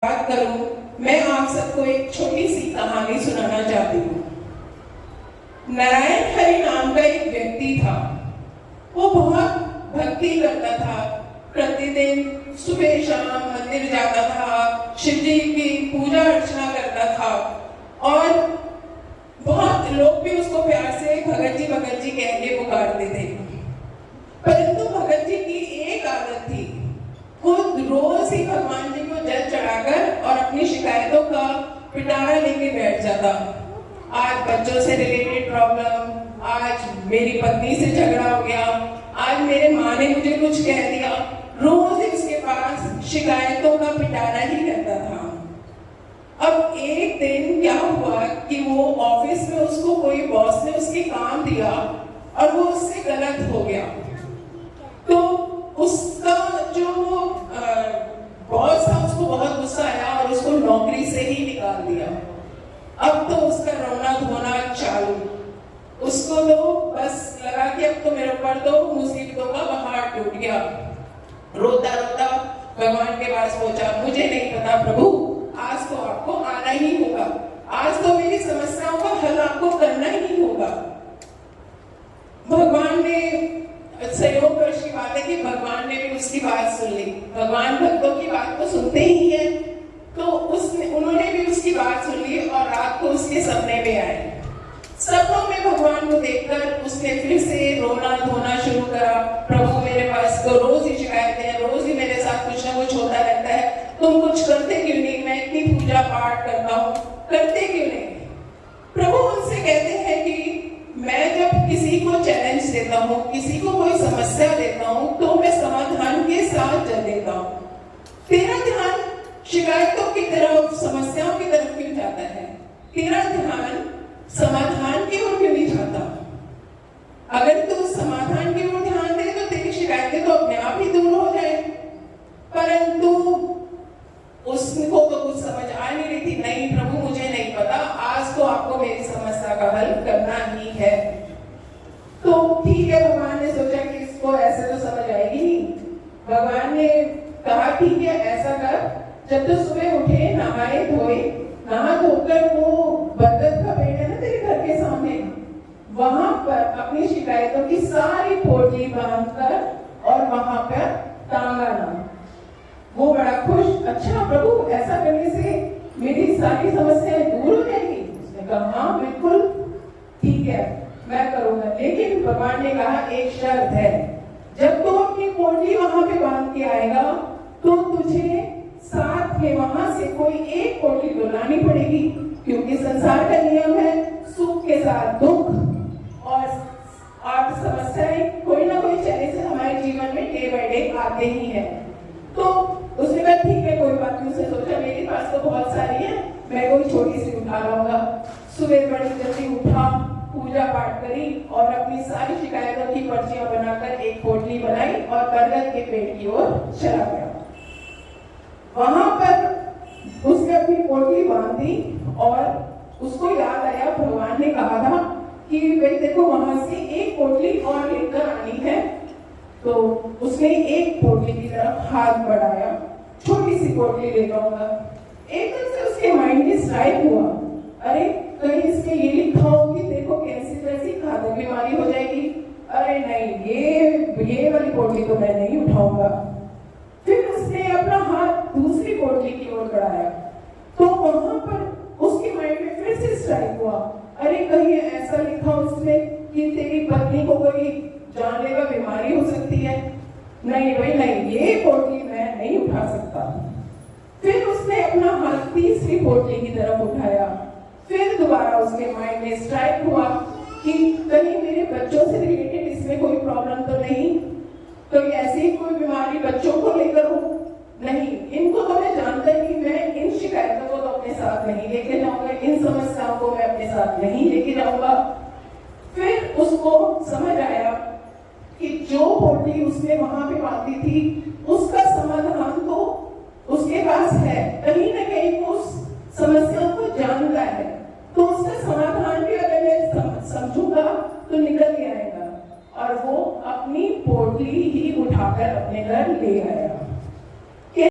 बात करूं, मैं आप सबको एक छोटी सी कहानी सुनाना चाहती हूँ। नारायण हरि नाम का एक व्यक्ति था। वो बहुत भक्ति करता था। प्रतिदिन सुबह शाम मंदिर जाता था, शिव जी की पूजा अर्चना करता था और बहुत लोग भी उसको प्यार से भगत जी कह के पुकारते थे। परंतु भगत जी की एक आदत थी, खुद रोज ही भगवान जी को जल चढ़ाकर और अपनी शिकायतों का पिटारा लेके बैठ जाता। आज बच्चों से रिलेटेड प्रॉब्लम, आज मेरी पत्नी से झगड़ा हो गया, आज मेरे माँ ने मुझे कुछ कह दिया। रोज ही उसके पास शिकायतों का पिटारा ही रहता था। अब एक दिन क्या हुआ कि वो ऑफिस में उसको कोई बॉस ने उसके काम दिया और वो उससे गलत हो गया। तो उसका जो बॉस था उसको बहुत गुस्सा आया और उसको नौकरी से ही निकाल दिया। अब तो उसका रोना धोना चालू। उसको तो बस लगा कि अब तो मेरे ऊपर तो मुसीबतों का पहाड़ टूट गया। रोता रोता भगवान के पास पहुंचा, मुझे नहीं पता प्रभु, आज तो आपको आना ही होगा, आज तो मेरी समस्याओं का हल आपको करना ही होगा। भगवान ने सहयोग वर्ष की बात है कि भगवान ने भी उसकी बात सुन ली। भगवान भक्तों की बात तो सुनते ही है, तो उन्होंने भी उसकी बात सुन ली और रात को उसके सपने में आए। सपनों में भगवान को देखकर उसने फिर से रोना धोना शुरू करा। प्रभु मेरे पास तो रोज ही शिकायतें हैं, रोज ही मेरे साथ कुछ ना कुछ होता रहता है, तुम कुछ करते क्यों नहीं? मैं इतनी पूजा पाठ करता हूँ, करते क्यों नहीं? प्रभु उनसे कहते हैं कि मैं जब किसी को चैलेंज देता हूँ, किसी को कोई समस्या देता हूँ, तो मैं समाधान के साथ चल देता हूँ। तेरा ध्यान शिकायतों की तरफ, समस्याओं की तरफ क्यों जाता है? तेरा ध्यान समाधान की ओर क्यों नहीं जाता? अगर तू समाधान की ओर ध्यान दे तो तेरी शिकायतें तो अपने आप ही दूर हो जाए। परंतु उसको तो कुछ समझ आ नहीं रही थी। नहीं प्रभु, मुझे नहीं पता, आज तो आपको मेरी समस्या का हल करना ही है। तो ठीक है, भगवान ने सोचा कि इसको ऐसे तो समझ आएगी नहीं। भगवान ने कहा ठीक है, ऐसा कर, जब तो सुबह उठे, नहाए धोए, नहा धोकर वो बरगद का पेड़ है ना तेरे घर के सामने, वहां पर अपनी शिकायतों की सारी पोटली बांधकर और वहां पर टांगा ना। वो बड़ा खुश, अच्छा प्रभु, ऐसा करने से मेरी सारी समस्याएं दूर हो जाएगी? उसने कहा हाँ बिल्कुल ठीक है, मैं करूंगा। लेकिन भगवान ने कहा एक शर्त है, जब तू अपनी पोटली वहां पे बांध के आएगा तो तुझे साथ में वहां से कोई एक पोटली तो लानी पड़ेगी, क्योंकि संसार का नियम है सुख के साथ दुख और समस्याएं कोई ना कोई चले से हमारे जीवन में डे बाय डे आते ही हैं। तो उसने कहा ठीक है, कोई बात नहीं। उसने सोचा मेरे पास तो बहुत सारी है, मैं कोई छोटी सी उठा लाऊंगा। सुबह बड़ी जल्दी उठा, पूजा पाठ करी और अपनी सारी शिकायतों की पर्चियां बनाकर एक पोटली बनाई और बरगद के पेड़ की ओर चला गया। वहां पर उसने अपनी पोटली बांधी और उसको याद आया भगवान ने कहा था कि भाई देखो वहां से एक पोटली और लेकर आनी है। तो उसने एक पोटली की तरफ हाथ बढ़ाया, छोटी सी पोटली ले जाऊंगा। एकदम से उसके माइंड में स्ट्राइक हुआ, अरे कहीं इसमें ये लिखा हो कि देखो कैंसर जैसी घातक बीमारी हो जाएगी। अरे नहीं, ये वाली पोटली तो मैं नहीं उठाऊंगा। फिर उसने अपना हाथ दूसरी पोटली की ओर बढ़ाया, तो वहां पर उसके माइंड में फिर से स्ट्राइक हुआ, अरे कहीं ऐसा लिखा उसमें कि तेरी पत्नी को कोई जानलेवा बीमारी हो सकती है। नहीं भाई नहीं, ये पोटली मैं नहीं उठा सकता। फिर उसने अपना हाथ तीसरी पोटली की तरफ उठाया। फिर दोबारा उसके माइंड में स्ट्राइक हुआ कि कहीं मेरे बच्चों से रिलेटेड इसमें कोई प्रॉब्लम तो नहीं, तो ऐसी कोई बीमारी बच्चों को लेकर हो? नहीं, इनको तो मैं जानता ही, मैं इन शिकायतों को तो अपने साथ नहीं लेके जाऊंगा, इन समस्याओं को मैं अपने साथ नहीं लेके जाऊंगा। फिर उसको समझ आया कि जो पोटली उसने वहां पे बांधी थी उसका समाधान तो उसके पास है, कहीं ना कहीं उस समस्या को जानता है, तो उसका समाधान भी अगर मैं समझूंगा तो निकल के आएगा। और वो अपनी पोटली ही उठाकर अपने घर ले आया।